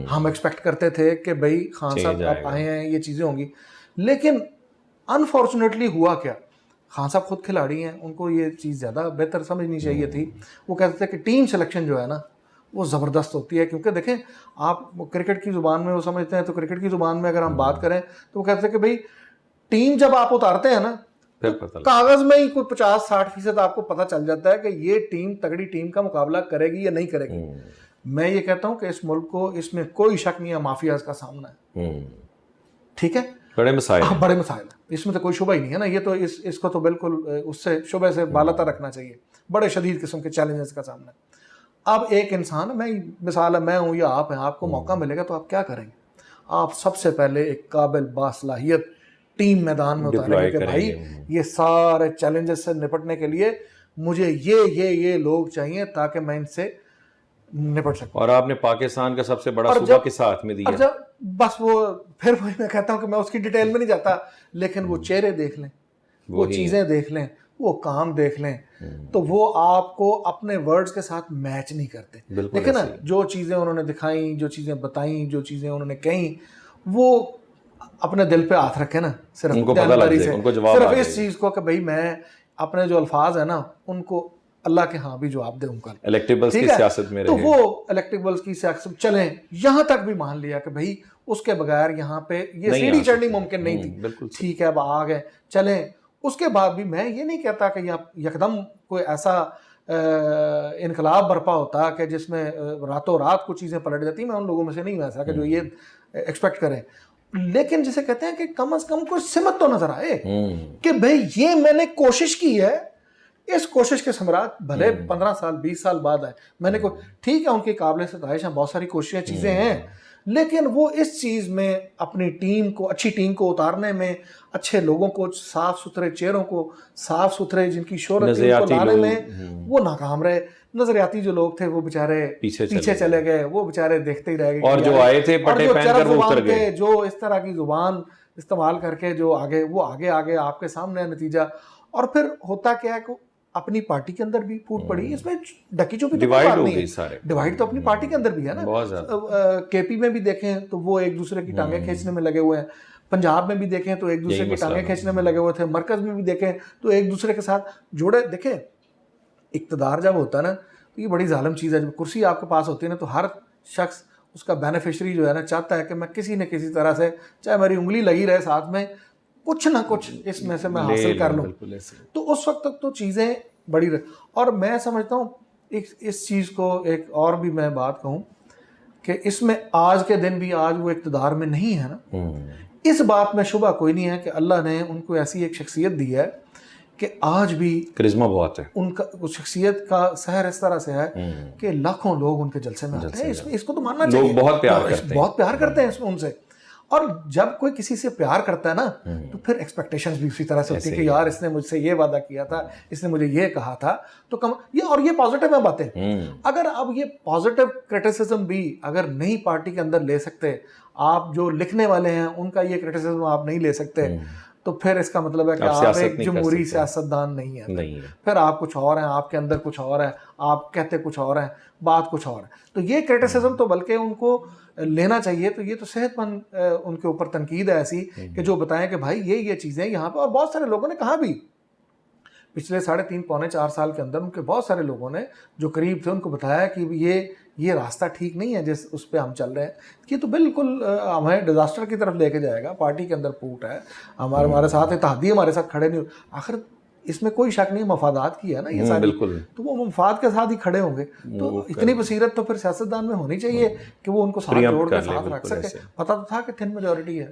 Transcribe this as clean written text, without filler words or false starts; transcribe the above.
हम एक्सपेक्ट करते थे कि भाई खान साहब आप आए हैं, ये चीज़ें होंगी, लेकिन अनफॉर्चुनेटली हुआ क्या, खान साहब खुद खिलाड़ी हैं, उनको ये चीज़ ज़्यादा बेहतर समझनी चाहिए थी। वो कहते थे कि टीम सिलेक्शन जो है ना वो ज़बरदस्त होती है, क्योंकि देखें आप क्रिकेट की ज़ुबान में वो समझते हैं, तो क्रिकेट की ज़ुबान में अगर हम बात करें तो वो कहते हैं कि भाई टीम जब आप उतारते हैं ना तो कागज़ में ही कोई 50-60% आपको पता चल जाता है कि ये टीम तगड़ी टीम का मुकाबला करेगी या नहीं करेगी। मैं ये कहता हूँ कि इस मुल्क को इसमें कोई शक नहीं है, माफियाज का सामना है, ठीक है, बड़े मसाइल, हाँ बड़े मसाइल है, इसमें तो कोई शुबा ही नहीं है ना। ये तो इसको तो बिल्कुल उससे शुबे से बालातर रखना चाहिए, बड़े शदीद किस्म के चैलेंजेस का सामना है। अब एक इंसान, मैं मिसाल है, मैं हूँ या आप हैं, आपको मौका मिलेगा तो आप क्या करेंगे? आप सबसे पहले एक काबिल बासलाहियत टीम मैदान में उतारेंगे कि भाई ये सारे चैलेंजेस से निपटने के लिए मुझे ये लोग चाहिए ताकि मैं इनसे निपट सकूं। और आपने पाकिस्तान का सबसे बड़ा सूबा किस हाथ में दिया? बस वो फिर वही मैं कहता हूँ कि मैं उसकी डिटेल में नहीं जाता, लेकिन वो चेहरे देख लें, वो चीज़ें देख लें, वो काम देख लें, तो वो आपको अपने वर्ड्स के साथ मैच नहीं करते। देखिए ना, जो चीज़ें उन्होंने दिखाई, जो चीज़ें बताई, जो चीज़ें उन्होंने कही, वो अपने दिल पे हाथ रखे ना, सिर्फ जानकारी से, सिर्फ इस चीज़ को कि भाई मैं अपने जो अल्फाज है ना उनको अल्लाह के हाँ भी जवाब दे उनका, इलेक्टेबल्स की सियासत में तो वो इलेक्टेबल्स की सियासत चलें, यहाँ तक भी मान लिया कि भाई उसके बगैर यहाँ पे ये सीढ़ी चढ़नी मुमकिन नहीं थी, ठीक है, अब आ गए चलें। उसके बाद भी मैं ये नहीं कहता कि यहाँ यकदम कोई ऐसा इनकलाब बर्पा होता कि जिसमें रातों रात कुछ चीज़ें पलट जाती। मैं उन लोगों में से नहीं हूँ ऐसा कि जो ये एक्सपेक्ट करें, लेकिन जिसे कहते हैं कि कम से कम कोई सिमत तो नजर आए कि भाई ये मैंने कोशिश की है, इस कोशिश के समरात भले 15 साल 20 साल बाद आए, मैंने को ठीक है उनकी काबिल सताइश हैं, बहुत सारी कोशिशें चीज़ें हैं, लेकिन वो इस चीज़ में अपनी टीम को, अच्छी टीम को उतारने में, अच्छे लोगों को, साफ सुथरे चेहरों को, साफ सुथरे जिनकी शोहरत थी उनको लाने में वो नाकाम रहे। नजरियाती जो लोग थे वो बेचारे पीछे चले गए, वो बेचारे देखते ही रह गए, और जो आए थे पट्टे पहनकर वो उतर गए, जो इस तरह की जुबान इस्तेमाल करके जो आगे, वो आगे आपके सामने नतीजा। और फिर होता क्या है, अपनी पार्टी के अंदर भी फूट पड़ी, इसमें ढकी चुपी डिवाइड हो गई, सारे डिवाइड तो अपनी पार्टी के अंदर भी है ना। केपी में भी देखें तो वो एक दूसरे की टांगें खींचने में लगे हुए हैं, पंजाब में भी देखें तो एक दूसरे की टांगें खींचने में लगे हुए थे, मरकज में भी देखें तो एक दूसरे के साथ जुड़े। देखें, इक्तदार जब होता है ना तो ये बड़ी जालिम चीज़ है। जब कुर्सी आपके पास होती है ना तो हर शख्स उसका बेनिफिशरी जो है ना चाहता है कि मैं किसी न किसी तरह से, चाहे मेरी उंगली लगी रहे साथ में, कुछ ना कुछ इसमें से मैं हासिल कर लूँ। तो उस वक्त तक तो चीज़ें बड़ी रह। और मैं समझता हूँ इस चीज़ को एक और भी मैं बात कहूँ कि इसमें आज के दिन भी, आज वो इक़्तिदार में नहीं है ना, इस बात में शुबा कोई नहीं है कि अल्लाह ने उनको ऐसी एक शख्सियत दी है कि आज भी करिश्मा बहुत है उनका, उस शख्सियत का सहर इस तरह से है कि लाखों लोग उनके जलसे में आते हैं। इसको तो मानना चाहिए, लोग बहुत प्यार करते हैं उनसे। और जब कोई किसी से प्यार करता है ना तो फिर एक्सपेक्टेशंस भी उसी तरह से होती है कि यार इसने मुझसे ये वादा किया था, इसने मुझे ये कहा था, तो कम ये, और ये पॉजिटिव है बातें। अगर अब ये पॉजिटिव क्रिटिसिज्म भी अगर नहीं पार्टी के अंदर ले सकते, आप जो लिखने वाले हैं उनका ये क्रिटिसिज्म आप नहीं ले सकते, तो फिर इसका मतलब है कि आप एक जमहूरी सियासतदान नहीं है। फिर आप कुछ और हैं, आपके अंदर कुछ और है, आप कहते कुछ और हैं, बात कुछ और है। तो ये क्रिटिसिज्म तो बल्कि उनको लेना चाहिए। तो ये तो सेहतमंद उनके ऊपर तनकीद है ऐसी कि जो बताएं कि भाई ये चीज़ें यहाँ पर। और बहुत सारे लोगों ने कहा भी पिछले 3.5 पौने 4 साल के अंदर, उनके बहुत सारे लोगों ने जो करीब थे उनको बताया कि ये रास्ता ठीक नहीं है जिस उस पर हम चल रहे हैं, कि तो बिल्कुल हमें डिजास्टर की तरफ लेके जाएगा। पार्टी के अंदर फूट है, हमारे साथ इत्तेहादी हमारे साथ खड़े नहीं। आखिर इसमें कोई शक नहीं, मफादात की है ना ये सारी, तो वो मफाद के साथ ही खड़े होंगे। तो इतनी बसीरत तो फिर सियासतदान में होनी चाहिए कि वो उनको साथ जोड़ के साथ रख सके। पता तो था कि थिन मेजॉरिटी है।